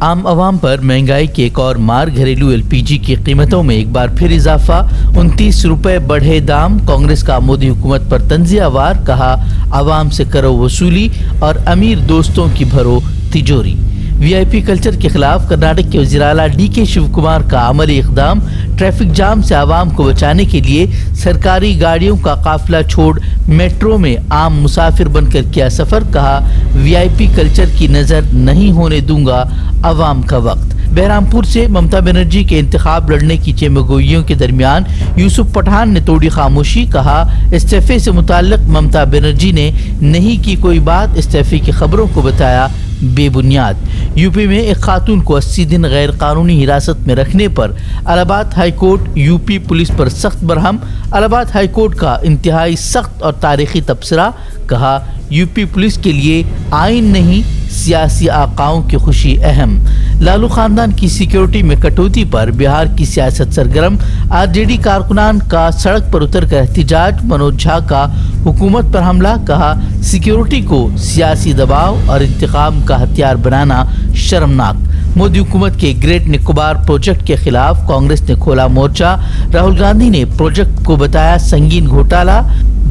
عام عوام پر مہنگائی کی ایک اور مار، گھریلو LPG کی قیمتوں میں ایک بار پھر اضافہ، 29 روپے بڑھے دام، کانگریس کا مودی حکومت پر طنزیہ وار، کہا عوام سے کرو وصولی اور امیر دوستوں کی بھرو تجوری۔ VIP کلچر کے خلاف کرناٹک کے وزیر اعلیٰ DK شیو کمار کا عملی اقدام، ٹریفک جام سے عوام کو بچانے کے لیے سرکاری گاڑیوں کا قافلہ چھوڑ میٹرو میں عام مسافر بن کر کیا سفر، کہا VIP کلچر کی نظر نہیں ہونے دوں گا عوام کا وقت۔ بہرامپور سے ممتا بنرجی کے انتخاب لڑنے کی چیمگوئیوں کے درمیان یوسف پٹھان نے توڑی خاموشی، کہا استعفے سے متعلق ممتا بنرجی نے نہیں کی کوئی بات، استعفے کی خبروں کو بتایا بے بنیاد۔ UP میں ایک خاتون کو 80 دن غیر قانونی حراست میں رکھنے پر الہ آباد ہائی کورٹ UP پولیس پر سخت برہم، الہ آباد ہائی کورٹ کا انتہائی سخت اور تاریخی تبصرہ، کہا UP پولیس کے لیے آئین نہیں سیاسی آقاؤں کی خوشی اہم۔ لالو خاندان کی سیکیورٹی میں کٹوتی پر بہار کی سیاست سرگرم، RJD کارکنان کا سڑک پر اتر کر احتجاج، منوج جھا کا حکومت پر حملہ، کہا سیکیورٹی کو سیاسی دباؤ اور انتقام کا ہتھیار بنانا شرمناک۔ مودی حکومت کے گریٹ نکوبار پروجیکٹ کے خلاف کانگریس نے کھولا مورچہ، راہل گاندھی نے پروجیکٹ کو بتایا سنگین گھوٹالہ،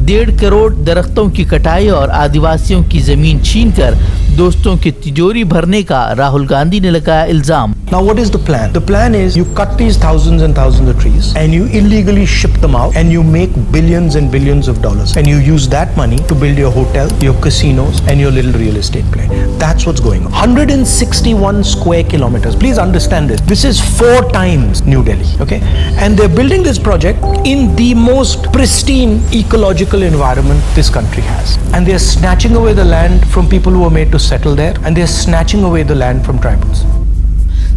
1.5 کروڑ درختوں کی کٹائی اور آدیواسیوں کی زمین چھین کر دوستوں کی تجوری بھرنے کا راہل گاندھی نے لگایا الزام۔ Now what is the plan? The plan is you cut these thousands and thousands of trees and you illegally ship them out and you make billions and billions of dollars and you use that money to build your hotel, your casinos and your little real estate play. That's what's going on. 161 square kilometers. Please understand this. This is 4 times New Delhi, okay? And they're building this project in the most pristine ecological environment this country has. And they're snatching away the land from people who are made to settle there and they're snatching away the land from tribals.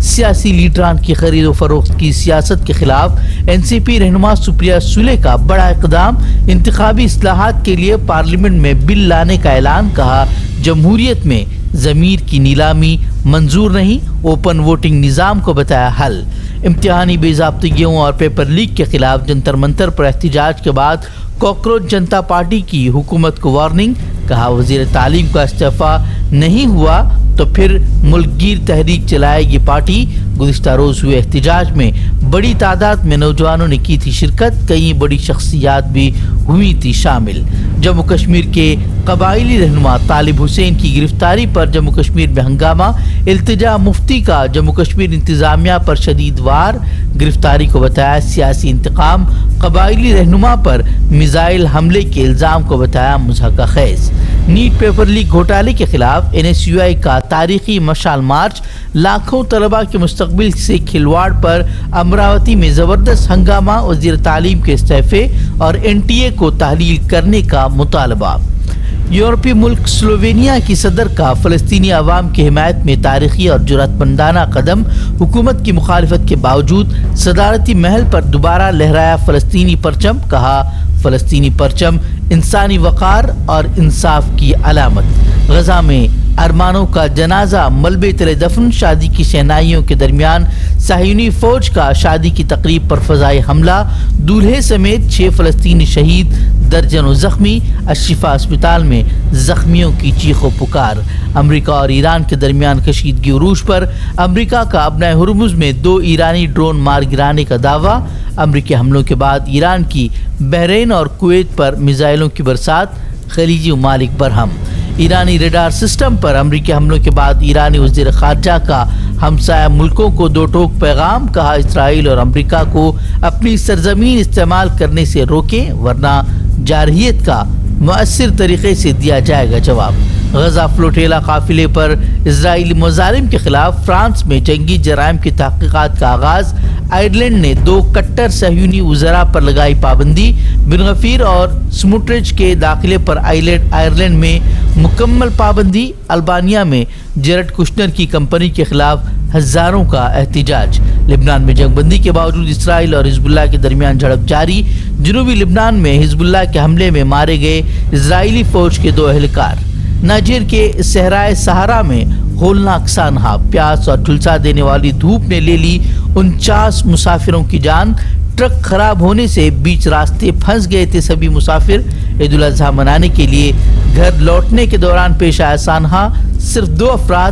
سیاسی لیڈران کی خرید و فروخت کی سیاست کے خلاف NCP رہنما سپریا سولے کا بڑا اقدام، انتخابی اصلاحات کے لیے پارلیمنٹ میں بل لانے کا اعلان، کہا جمہوریت میں ضمیر کی نیلامی منظور نہیں، اوپن ووٹنگ نظام کو بتایا حل۔ امتحانی بے ضابطگیوں اور پیپر لیک کے خلاف جنتر منتر پر احتجاج کے بعد کاکروچ جنتا پارٹی کی حکومت کو وارننگ، کہا وزیر تعلیم کا استعفیٰ نہیں ہوا تو پھر ملک گیر تحریک چلائے گی پارٹی۔ گزشتہ روز ہوئے احتجاج میں بڑی تعداد میں نوجوانوں نے کی تھی شرکت، کئی بڑی شخصیات بھی ہوئی تھی شامل۔ جموں کشمیر کے قبائلی رہنما طالب حسین کی گرفتاری پر جموں کشمیر میں ہنگامہ، التجا مفتی کا جموں کشمیر انتظامیہ پر شدید وار، گرفتاری کو بتایا سیاسی انتقام، قبائلی رہنما پر میزائل حملے کے الزام کو بتایا مضحکہ خیز۔ نیٹ پیپر لیک گھوٹالے کے خلاف NSUI کا تاریخی مشعل مارچ، لاکھوں طلباء کے مستقبل سے کھلواڑ پر امراوتی میں زبردست ہنگامہ، وزیر تعلیم کے استعفے اور NTA کو تحلیل کرنے کا مطالبہ۔ یورپی ملک سلووینیا کی صدر کا فلسطینی عوام کی حمایت میں تاریخی اور جرأت مندانہ قدم، حکومت کی مخالفت کے باوجود صدارتی محل پر دوبارہ لہرایا فلسطینی پرچم، کہا فلسطینی پرچم انسانی وقار اور انصاف کی علامت۔ غزہ میں ارمانوں کا جنازہ ملبے تلے دفن، شادی کی شہنائیوں کے درمیان صہیونی فوج کا شادی کی تقریب پر فضائی حملہ، دولہے سمیت 6 فلسطینی شہید، درجنوں زخمی، الشفا اسپتال میں زخمیوں کی چیخ و پکار۔ امریکہ اور ایران کے درمیان کشیدگی عروج پر، امریکہ کا ابنائے ہرمز میں 2 ایرانی ڈرون مار گرانے کا دعویٰ، امریکی حملوں کے بعد ایران کی بحرین اور کویت پر میزائلوں کی برسات، خلیجی ممالک برہم۔ ایرانی ریڈار سسٹم پر امریکی حملوں کے بعد ایرانی وزیر خارجہ کا ہمسایہ ملکوں کو 2 ٹوک پیغام، کہا اسرائیل اور امریکہ کو اپنی سرزمین استعمال کرنے سے روکیں ورنہ جارحیت کا مؤثر طریقے سے دیا جائے گا جواب۔ غزہ فلوٹیلا قافلے پر اسرائیلی مظالم کے خلاف فرانس میں جنگی جرائم کی تحقیقات کا آغاز، آئرلینڈ نے 2 کٹر صہیونی وزراء پر لگائی پابندی، بن غفیر اور سموٹرچ کے داخلے پر آئرلینڈ میں مکمل پابندی، البانیہ میں جیرڈ کشنر کی کمپنی کے خلاف ہزاروں کا احتجاج۔ لبنان میں جنگ بندی کے باوجود اسرائیل اور حزب اللہ کے درمیان جھڑپ جاری، جنوبی لبنان میں حزب اللہ کے حملے میں مارے گئے اسرائیلی فوج کے 2 اہلکار۔ نائجیر کے صحرائے صحرا میں ہولناک سانحہ، پیاس اور جھلسا دینے والی دھوپ نے لے لی 49 مسافروں کی جان، ٹرک خراب ہونے سے بیچ راستے پھنس گئے تھے سبھی مسافر۔ عید الاضحیٰ منانے کے لیے گھر لوٹنے کے دوران پیش آیا سانحہ، صرف 2 افراد